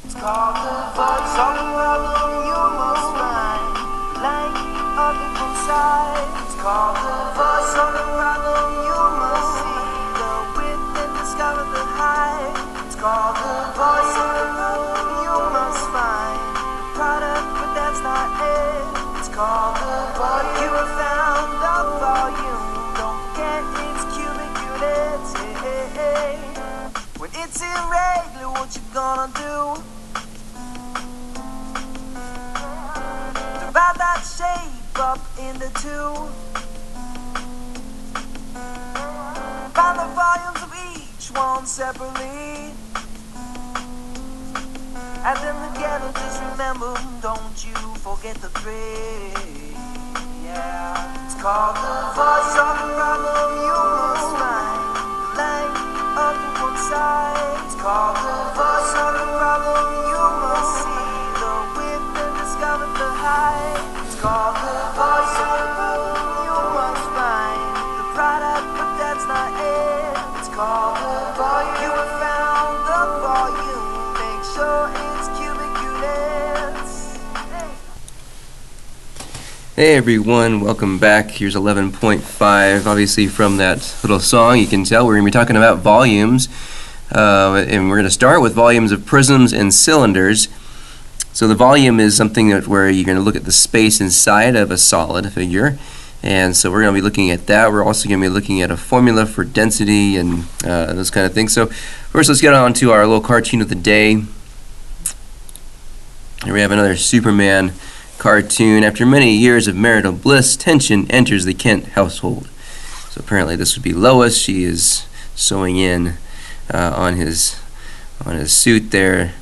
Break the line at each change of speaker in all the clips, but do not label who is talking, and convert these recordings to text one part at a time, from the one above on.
It's called the voice of the problem you must find. Light on the one side. It's called the voice of the problem you must see. The width and discover the height. It's called the voice of the problem you must find. The product, but that's not it. It's called the voice. You have found the volume. Don't forget its cubic units. Hey, hey, hey. When it's irregular, what you gonna do? Divide that shape up into two. Find the volumes of each one separately. Add them together, just remember, don't you forget the three. Yeah, it's called the voice of the problem you must find. The length of the one side. It's called the voice of the problem you must see. The width and discover the height. It's called the voice of the problem you must find. The product, but that's not it. It's called the volume. You have found the volume. Make sure it's cubic units.
Hey everyone, welcome back. Here's 11.5. Obviously from that little song you can tell we're going to be talking about volumes, and we're going to start with volumes of prisms and cylinders. So the volume is something where you're going to look at the space inside of a solid figure, and so we're going to be looking at that. We're also going to be looking at a formula for density and those kind of things. So first let's get on to our little cartoon of the day. Here we have another Superman cartoon. After many years of marital bliss, tension enters the Kent household. So apparently this would be Lois. She is sewing in on his suit there,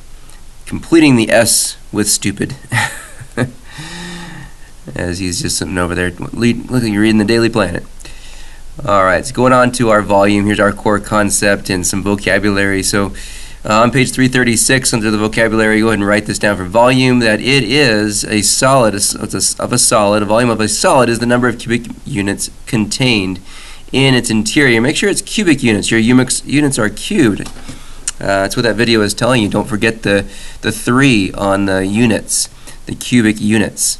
completing the S with stupid. As he's just sitting over there looking, reading the Daily Planet. Alright, so going on to our volume. Here's our core concept and some vocabulary. So on page 336 under the vocabulary, go ahead and write this down for volume, that it is a solid of a solid. A volume of a solid is the number of cubic units contained in its interior. Make sure it's cubic units. Your units are cubed. That's what that video is telling you. Don't forget the 3 on the units, the cubic units.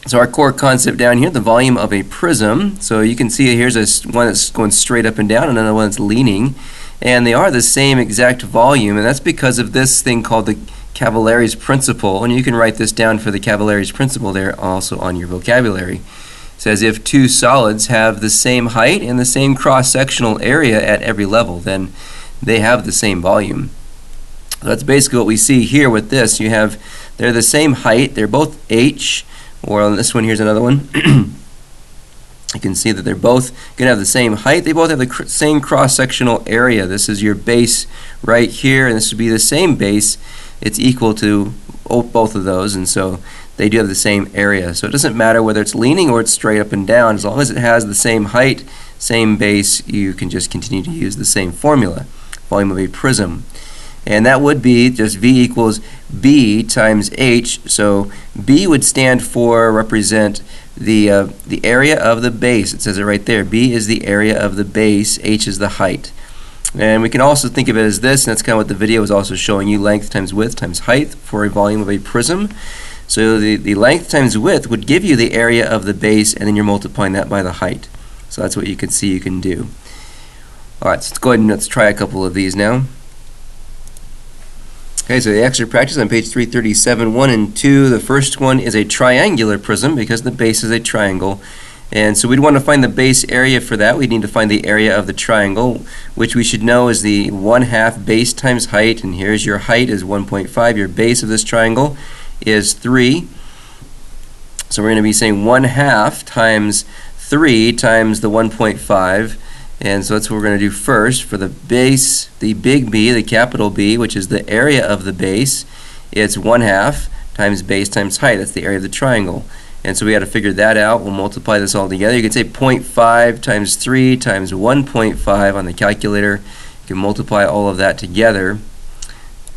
So our core concept down here, the volume of a prism. So you can see here's one that's going straight up and down, and another one that's leaning. And they are the same exact volume, and that's because of this thing called the Cavalari's principle. And you can write this down for the Cavalari's principle there also on your vocabulary. It says if two solids have the same height and the same cross-sectional area at every level, then they have the same volume. So that's basically what we see here with this. They're the same height, they're both h, or on this one here's another one. You can see that they're both going to have the same height. They both have the same cross-sectional area. This is your base right here, and this would be the same base. It's equal to both of those, and so they do have the same area. So it doesn't matter whether it's leaning or it's straight up and down. As long as it has the same height, same base, you can just continue to use the same formula, volume of a prism. And that would be just V equals B times H. So B would represent the area of the base. It says it right there. B is the area of the base. H is the height. And we can also think of it as this, and that's kind of what the video is also showing you, length times width times height for a volume of a prism. So the length times width would give you the area of the base, and then you're multiplying that by the height. So that's what you can see you can do. Alright, so let's go ahead and let's try a couple of these now. Okay, so the extra practice on page 337, 1 and 2. The first one is a triangular prism because the base is a triangle. And so we'd want to find the base area for that. We need to find the area of the triangle, which we should know is the 1/2 base times height. And here's your height is 1.5. Your base of this triangle is 3. So we're going to be saying 1/2 times 3 times the 1.5. And so that's what we're going to do first. For the base, the big B, the capital B, which is the area of the base, it's 1/2 times base times height. That's the area of the triangle. And so we got to figure that out. We'll multiply this all together. You can say 0.5 times 3 times 1.5 on the calculator. You can multiply all of that together.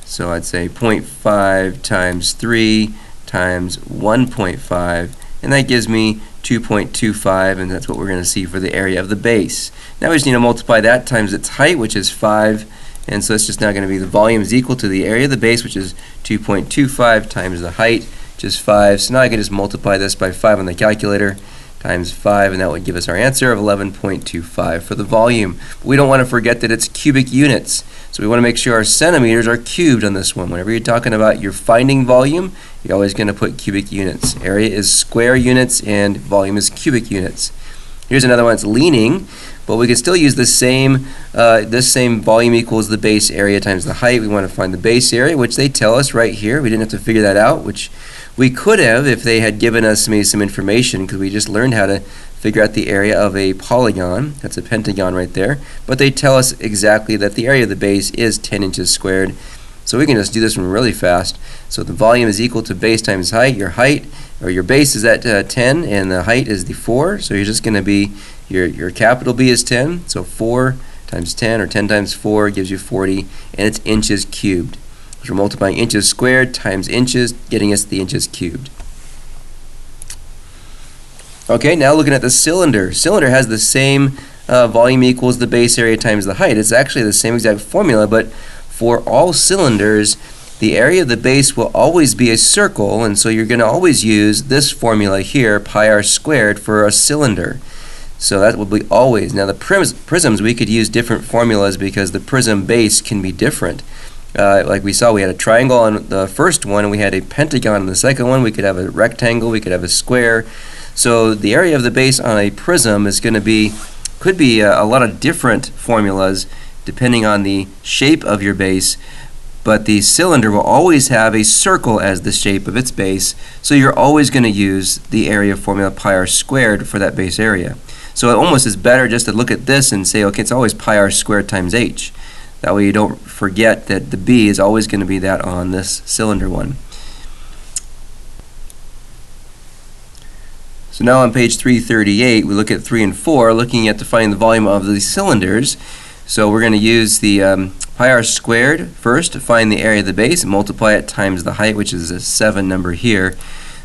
So I'd say 0.5 times 3 times 1.5, and that gives me 2.25, and that's what we're going to see for the area of the base. Now we just need to multiply that times its height, which is 5, And so it's just now going to be the volume is equal to the area of the base, which is 2.25 times the height, which is 5. So now I can just multiply this by 5 on the calculator, times 5, and that would give us our answer of 11.25 for the volume. But we don't want to forget that it's cubic units. So we want to make sure our centimeters are cubed on this one. Whenever you're talking about your finding volume, you're always going to put cubic units. Area is square units and volume is cubic units. Here's another one that's leaning, but we can still use this same volume equals the base area times the height. We want to find the base area, which they tell us right here. We didn't have to figure that out, which we could have if they had given us maybe some information, because we just learned how to figure out the area of a polygon. That's a pentagon right there. But they tell us exactly that the area of the base is 10 inches squared. So we can just do this one really fast. So the volume is equal to base times height. Your height, or your base is at 10, and the height is the 4. So you're just going to be, your capital B is 10. So 4 times 10, or 10 times 4 gives you 40, and it's inches cubed. So we're multiplying inches squared times inches, getting us the inches cubed. Okay, now looking at the cylinder. Cylinder has the same volume equals the base area times the height. It's actually the same exact formula, but for all cylinders, the area of the base will always be a circle, and so you're going to always use this formula here, pi r squared, for a cylinder. So that will be always. Now the prisms, we could use different formulas because the prism base can be different. Like we saw, we had a triangle on the first one, and we had a pentagon on the second one. We could have a rectangle, we could have a square. So the area of the base on a prism is going to be, could be a lot of different formulas depending on the shape of your base, but the cylinder will always have a circle as the shape of its base, so you're always going to use the area formula pi r squared for that base area. So it almost is better just to look at this and say, okay, it's always pi r squared times h. That way you don't forget that the B is always going to be that on this cylinder one. So now on page 338, we look at 3 and 4, looking at defining the volume of the cylinders. So we're going to use the pi r squared first to find the area of the base and multiply it times the height, which is a 7 number here.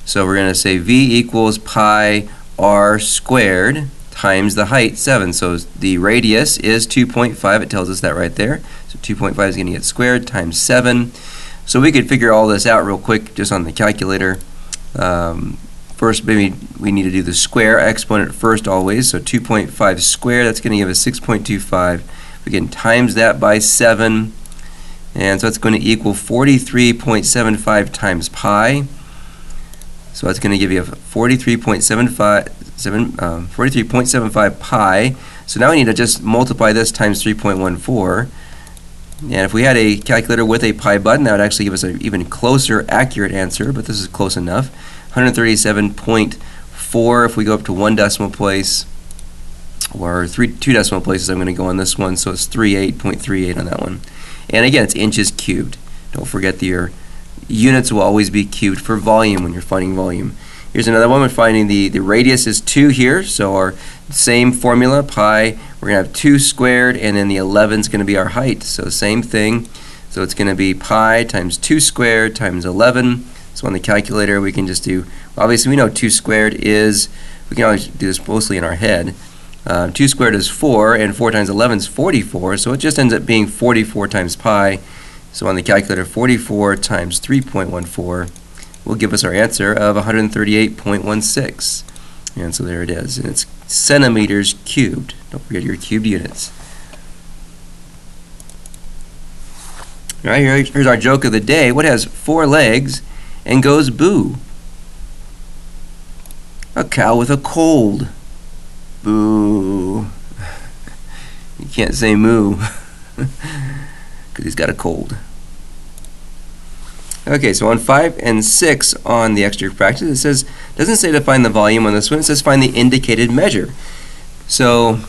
So we're going to say V equals pi r squared times the height, 7. So the radius is 2.5. It tells us that right there. So 2.5 is going to get squared times 7. So we could figure all this out real quick just on the calculator. First, maybe we need to do the square exponent first always. So 2.5 squared, that's going to give us 6.25. We can times that by 7, and so it's going to equal 43.75 times pi. So that's going to give you a 43.75 pi. So now we need to just multiply this times 3.14. And if we had a calculator with a pi button, that would actually give us an even closer, accurate answer, but this is close enough. 137.4 if we go up to 1 decimal place, or 2 decimal places I'm going to go on this one, so it's 38.38 on that one. And again, it's inches cubed. Don't forget that your units will always be cubed for volume when you're finding volume. Here's another one. We're finding the radius is 2 here, so our same formula, pi, we're going to have 2 squared, and then the 11 is going to be our height. So same thing. So it's going to be pi times 2 squared times 11. So on the calculator, we can just do, obviously we know 2 squared is, we can always do this mostly in our head. 2 squared is 4, and 4 times 11 is 44, so it just ends up being 44 times pi. So on the calculator, 44 times 3.14 will give us our answer of 138.16. And so there it is, and it's centimeters cubed. Don't forget your cubed units. All right, here's our joke of the day. What has 4 legs and goes boo? A cow with a cold. Boo. You can't say moo because he's got a cold. Okay, so on 5 and 6 on the extra practice, it says, doesn't say to find the volume on this one, it says find the indicated measure. So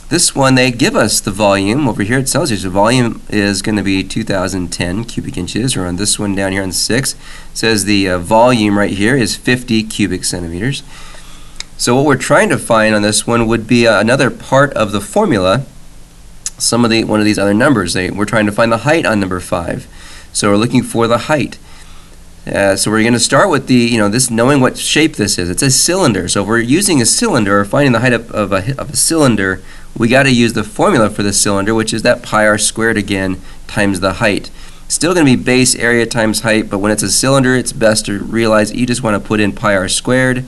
this one, they give us the volume. Over here it tells you the volume is going to be 2010 cubic inches, or on this one down here on 6, it says the volume right here is 50 cubic centimeters. So what we're trying to find on this one would be another part of the formula, one of these other numbers. We're trying to find the height on number 5. So we're looking for the height. So we're going to start with this, knowing what shape this is. It's a cylinder. So if we're using a cylinder or finding the height of a cylinder, we got to use the formula for the cylinder, which is that pi r squared again times the height. Still going to be base area times height, but when it's a cylinder, it's best to realize you just want to put in pi r squared,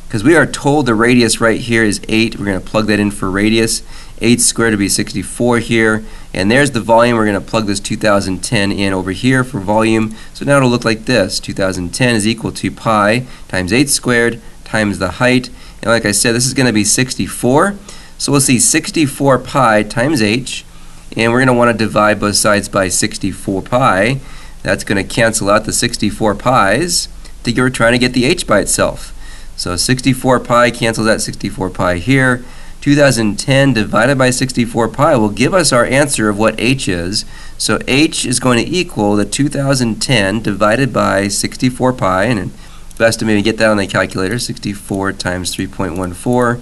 because we are told the radius right here is 8. We're going to plug that in for radius. 8 squared would be 64 here, and there's the volume. We're going to plug this 2010 in over here for volume. So now it'll look like this. 2010 is equal to pi times 8 squared times the height. And like I said, this is going to be 64. So we'll see 64 pi times h, and we're going to want to divide both sides by 64 pi. That's going to cancel out the 64 pi's. We're trying to get the h by itself. So 64 pi cancels out 64 pi here. 2010 divided by 64 pi will give us our answer of what h is. So h is going to equal the 2010 divided by 64 pi, and best to maybe get that on the calculator. 64 times 3.14,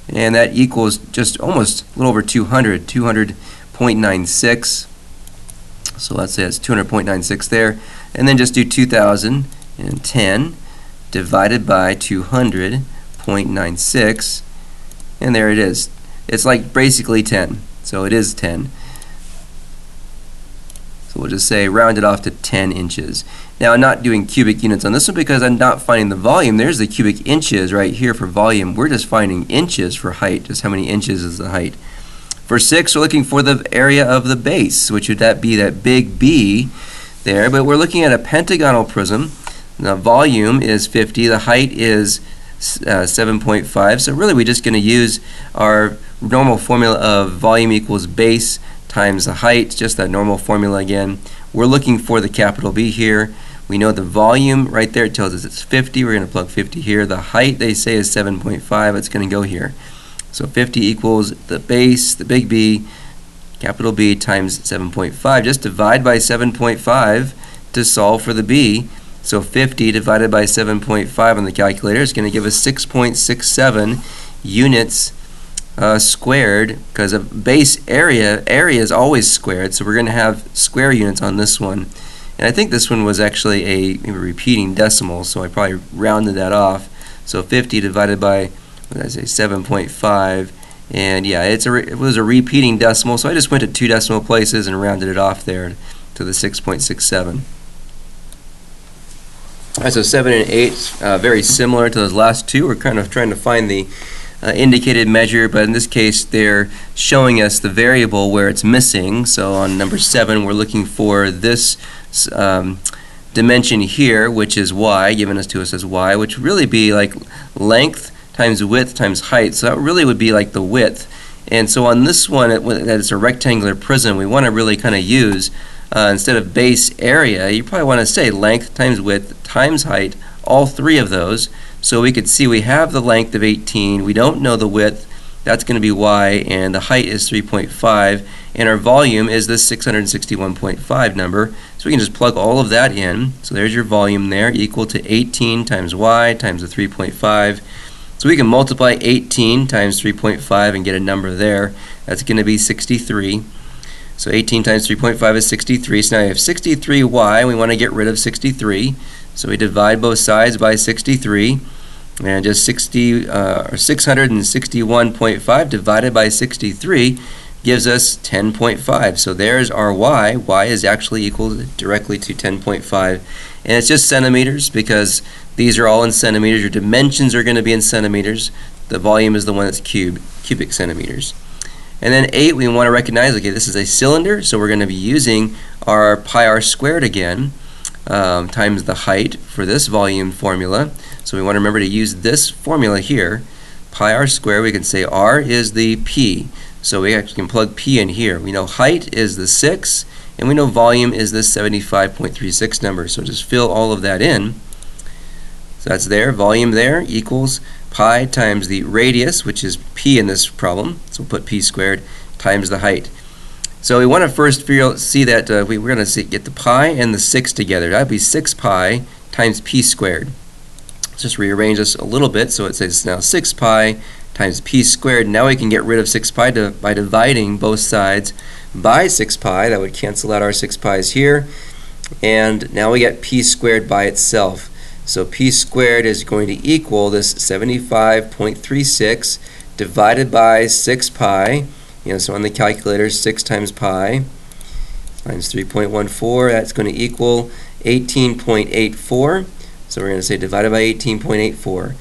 and that equals just almost a little over 200, 200.96. So let's say it's 200.96 there, and then just do 2010 divided by 200.96, and there it is. It's like basically 10, so it is 10. So we'll just say round it off to 10 inches. Now I'm not doing cubic units on this one because I'm not finding the volume. There's the cubic inches right here for volume. We're just finding inches for height, just how many inches is the height. For 6, we're looking for the area of the base, which would that be that big B there, but we're looking at a pentagonal prism. The volume is 50, the height is 7.5, so really we're just going to use our normal formula of volume equals base times the height, just that normal formula again. We're looking for the capital B here. We know the volume right there, it tells us it's 50, we're going to plug 50 here. The height they say is 7.5, it's going to go here. So 50 equals the base, the big B, capital B times 7.5. Just divide by 7.5 to solve for the B. So 50 divided by 7.5 on the calculator is going to give us 6.67 units squared, because a base area is always squared, so we're going to have square units on this one. And I think this one was actually a repeating decimal, so I probably rounded that off. So 50 divided by, what did I say, 7.5, and yeah, it was a repeating decimal, so I just went to 2 decimal places and rounded it off there to the 6.67. Alright, so 7 and 8, very similar to those last two. We're kind of trying to find the indicated measure, but in this case they're showing us the variable where it's missing. So on number 7 we're looking for this dimension here, which is y, given us to us as y, which would really be like length times width times height. So that really would be like the width. And so on this one, that it's a rectangular prism, we want to really kind of use, instead of base area, you probably want to say length times width times height, all three of those. So we could see we have the length of 18, we don't know the width, that's going to be y, and the height is 3.5, and our volume is this 661.5 number. So we can just plug all of that in. So there's your volume there, equal to 18 times y times the 3.5. So we can multiply 18 times 3.5 and get a number there. That's going to be 63. So 18 times 3.5 is 63. So now you have 63y, and we want to get rid of 63. So we divide both sides by 63, and just 661.5 divided by 63 gives us 10.5. So there's our y. Y is actually equal directly to 10.5. And it's just centimeters because these are all in centimeters. Your dimensions are going to be in centimeters. The volume is the one that's cubic centimeters. And then 8, we want to recognize, okay, this is a cylinder, so we're going to be using our pi r squared again, times the height for this volume formula. So we want to remember to use this formula here. Pi r squared, we can say r is the p. So we actually can plug p in here. We know height is the 6, and we know volume is this 75.36 number. So just fill all of that in. So that's there, volume there equals pi times the radius, which is p in this problem, so we'll put p squared, times the height. So we want to first see that we're going to get the pi and the 6 together. That would be 6 pi times p squared. Let's just rearrange this a little bit, so it says now 6 pi times p squared. Now we can get rid of 6 pi by dividing both sides by 6 pi. That would cancel out our 6 pi's here. And now we get p squared by itself. So p squared is going to equal this 75.36 divided by 6 pi. So on the calculator, 6 times pi times 3.14, that's going to equal 18.84. So we're going to say divided by 18.84.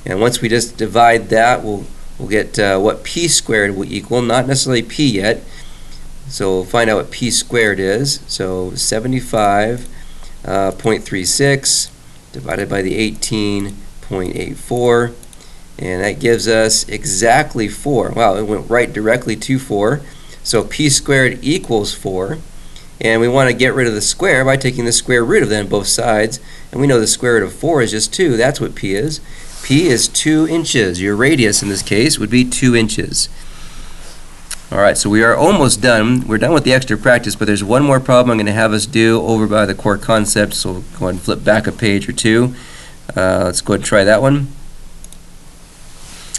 And once we just divide that, we'll get what p squared will equal, not necessarily p yet. So we'll find out what p squared is. So 75.36 divided by the 18.84. And that gives us exactly 4. Wow, it went right directly to 4. So p squared equals 4. And we want to get rid of the square by taking the square root of that on both sides. And we know the square root of 4 is just 2. That's what p is. P is 2 inches. Your radius in this case would be 2 inches. Alright, so we are almost done. We're done with the extra practice, but there's one more problem I'm going to have us do over by the core concept. So we'll go ahead and flip back a page or two. Let's go ahead and try that one.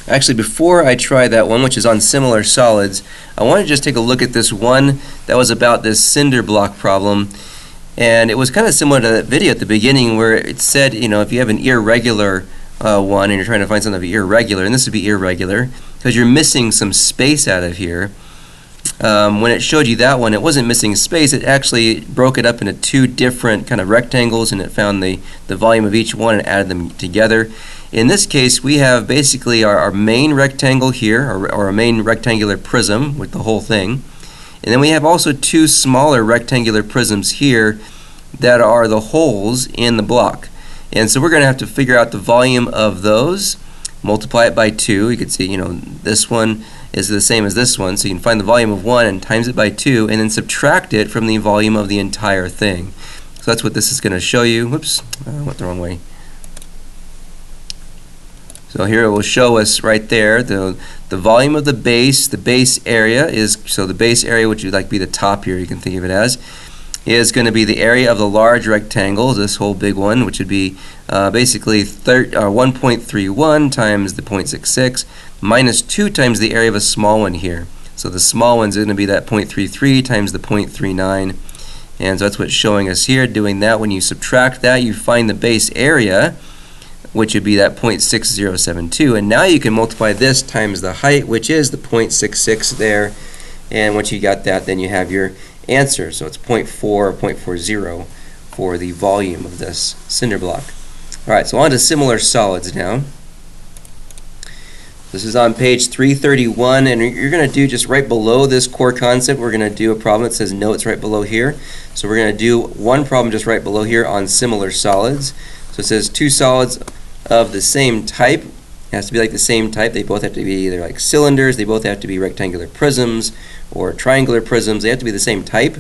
Actually, before I try that one, which is on similar solids, I want to just take a look at this one that was about this cinder block problem. And it was kind of similar to that video at the beginning where it said, if you have an irregular one and you're trying to find something irregular, and this would be irregular because you're missing some space out of here. When it showed you that one, it wasn't missing space. It actually broke it up into 2 different kind of rectangles, and it found the volume of each one and added them together. In this case, we have basically our main rectangle here, or our main rectangular prism with the whole thing. And then we have also 2 smaller rectangular prisms here that are the holes in the block. And so we're going to have to figure out the volume of those, multiply it by 2. You can see, this one is the same as this one, so you can find the volume of one and times it by 2, and then subtract it from the volume of the entire thing. So that's what this is going to show you. Whoops, I went the wrong way. So here it will show us right there the volume of the base area is, so the base area, which would like be the top here, you can think of it as, is going to be the area of the large rectangle, this whole big one, which would be basically 1.31 times the 0.66 minus 2 times the area of a small one here. So the small one's going to be that 0.33 times the 0.39, and so that's what's showing us here. Doing that, when you subtract that, you find the base area, which would be that 0.6072, and now you can multiply this times the height, which is the 0.66 there, and once you got that, then you have your answer. So it's 0.4 or 0.40 for the volume of this cinder block. Alright, so on to similar solids now. This is on page 331, and you're going to do just right below this core concept, we're going to do a problem that says notes right below here. So we're going to do one problem just right below here on similar solids. So it says 2 solids of the same type. It has to be like the same type. They both have to be either like cylinders, they both have to be rectangular prisms, or triangular prisms. They have to be the same type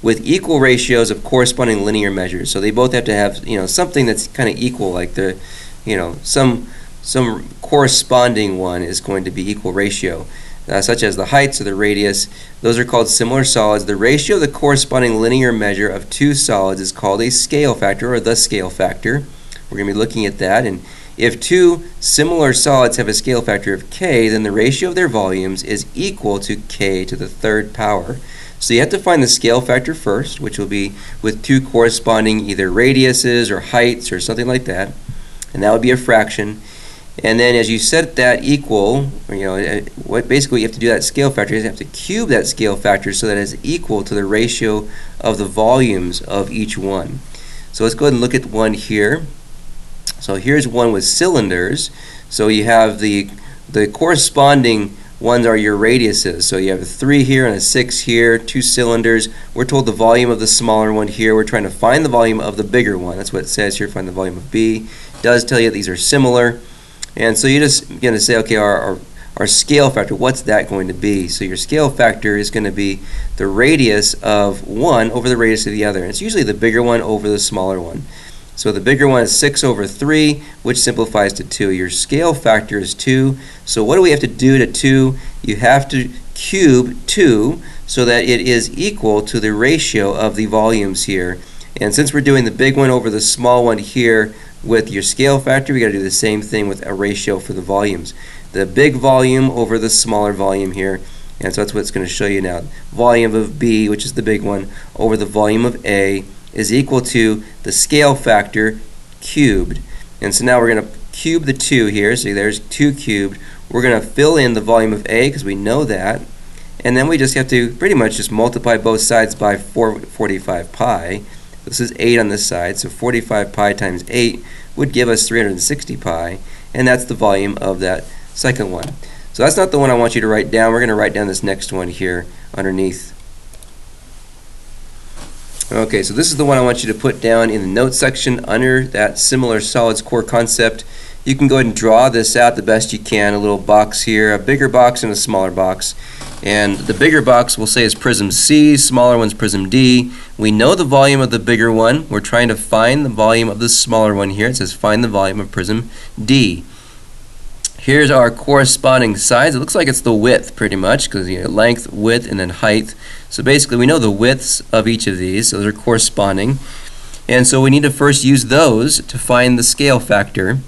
with equal ratios of corresponding linear measures. So they both have to have something that's kind of equal, like the some corresponding one is going to be equal ratio, such as the heights or the radius. Those are called similar solids. The ratio of the corresponding linear measure of 2 solids is called a scale factor, or the scale factor. We're going to be looking at that, and if 2 similar solids have a scale factor of k, then the ratio of their volumes is equal to k to the 3rd power. So you have to find the scale factor first, which will be with 2 corresponding either radiuses or heights or something like that, and that would be a fraction. And then as you set that equal, what basically you have to do that scale factor is you have to cube that scale factor so that it's equal to the ratio of the volumes of each one. So let's go ahead and look at one here. So here's one with cylinders. So you have the corresponding ones are your radiuses. So you have a 3 here and a 6 here, 2 cylinders. We're told the volume of the smaller one here. We're trying to find the volume of the bigger one. That's what it says here, find the volume of B. It does tell you these are similar. And so you're just going to say, okay, our scale factor, what's that going to be? So your scale factor is going to be the radius of one over the radius of the other. And it's usually the bigger one over the smaller one. So the bigger one is 6 over 3, which simplifies to 2. Your scale factor is 2. So what do we have to do to 2? You have to cube 2 so that it is equal to the ratio of the volumes here. And since we're doing the big one over the small one here with your scale factor, we got to do the same thing with a ratio for the volumes. The big volume over the smaller volume here. And so that's what it's going to show you now. Volume of B, which is the big one, over the volume of A is equal to the scale factor cubed. And so now we're going to cube the 2 here. So there's 2 cubed we're going to fill in the volume of A because we know that, and then we just have to pretty much just multiply both sides by 45 pi. This is 8 on this side, so 45 pi times 8 would give us 360 pi, and that's the volume of that second one. So that's not the one I want you to write down. We're going to write down this next one here underneath. Okay, so this is the one I want you to put down in the notes section under that similar solids core concept. You can go ahead and draw this out the best you can, a little box here, a bigger box and a smaller box. And the bigger box we'll say is prism C, smaller one's prism D. We know the volume of the bigger one. We're trying to find the volume of the smaller one here. It says find the volume of prism D. Here's our corresponding sides. It looks like it's the width pretty much because you know, length, width, and then height. So basically we know the widths of each of these. Those are corresponding. And so we need to first use those to find the scale factor.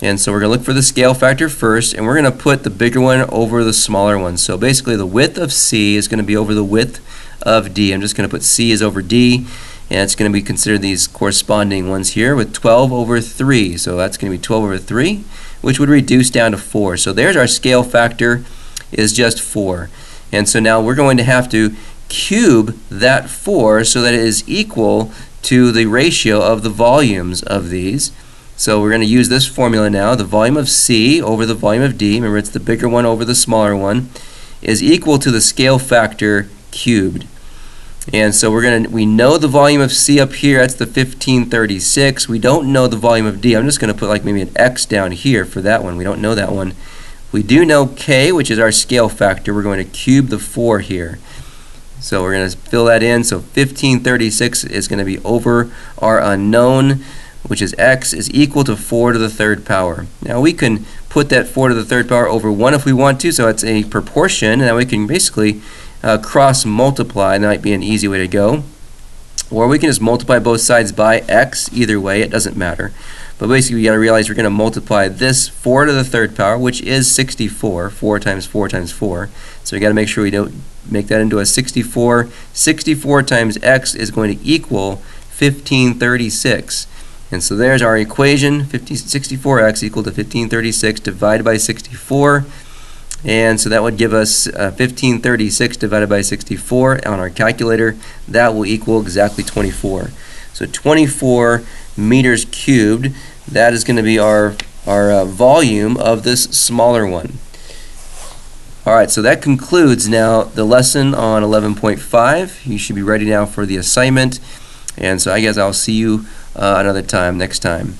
And so we're going to look for the scale factor first, and we're going to put the bigger one over the smaller one. So basically the width of C is going to be over the width of D. I'm just going to put C is over D, and it's going to be considered these corresponding ones here with 12 over 3. So that's going to be 12 over 3, which would reduce down to 4. So there's our scale factor is just 4. And so now we're going to have to cube that 4 so that it is equal to the ratio of the volumes of these. So we're going to use this formula now. The volume of C over the volume of D, remember it's the bigger one over the smaller one, is equal to the scale factor cubed. And so we know the volume of C up here, that's the 1536. We don't know the volume of D. I'm just going to put like maybe an X down here for that one. We don't know that one. We do know K, which is our scale factor. We're going to cube the 4 here. So we're going to fill that in. So 1536 is going to be over our unknown, which is X, is equal to 4 to the third power. Now we can put that 4 to the third power over 1 if we want to, so it's a proportion, and then we can basically cross multiply. That might be an easy way to go. Or we can just multiply both sides by X. Either way, it doesn't matter. But basically, you got to realize we're going to multiply this 4 to the third power, which is 64. 4 times 4 times 4. So we got to make sure we don't make that into a 64. 64 times X is going to equal 1536. And so there's our equation, 64x equal to 1536 divided by 64. And so that would give us 1536 divided by 64 on our calculator. That will equal exactly 24. So 24 meters cubed, that is going to be our volume of this smaller one. Alright, so that concludes now the lesson on 11.5. You should be ready now for the assignment. And so I guess I'll see you another time, next time.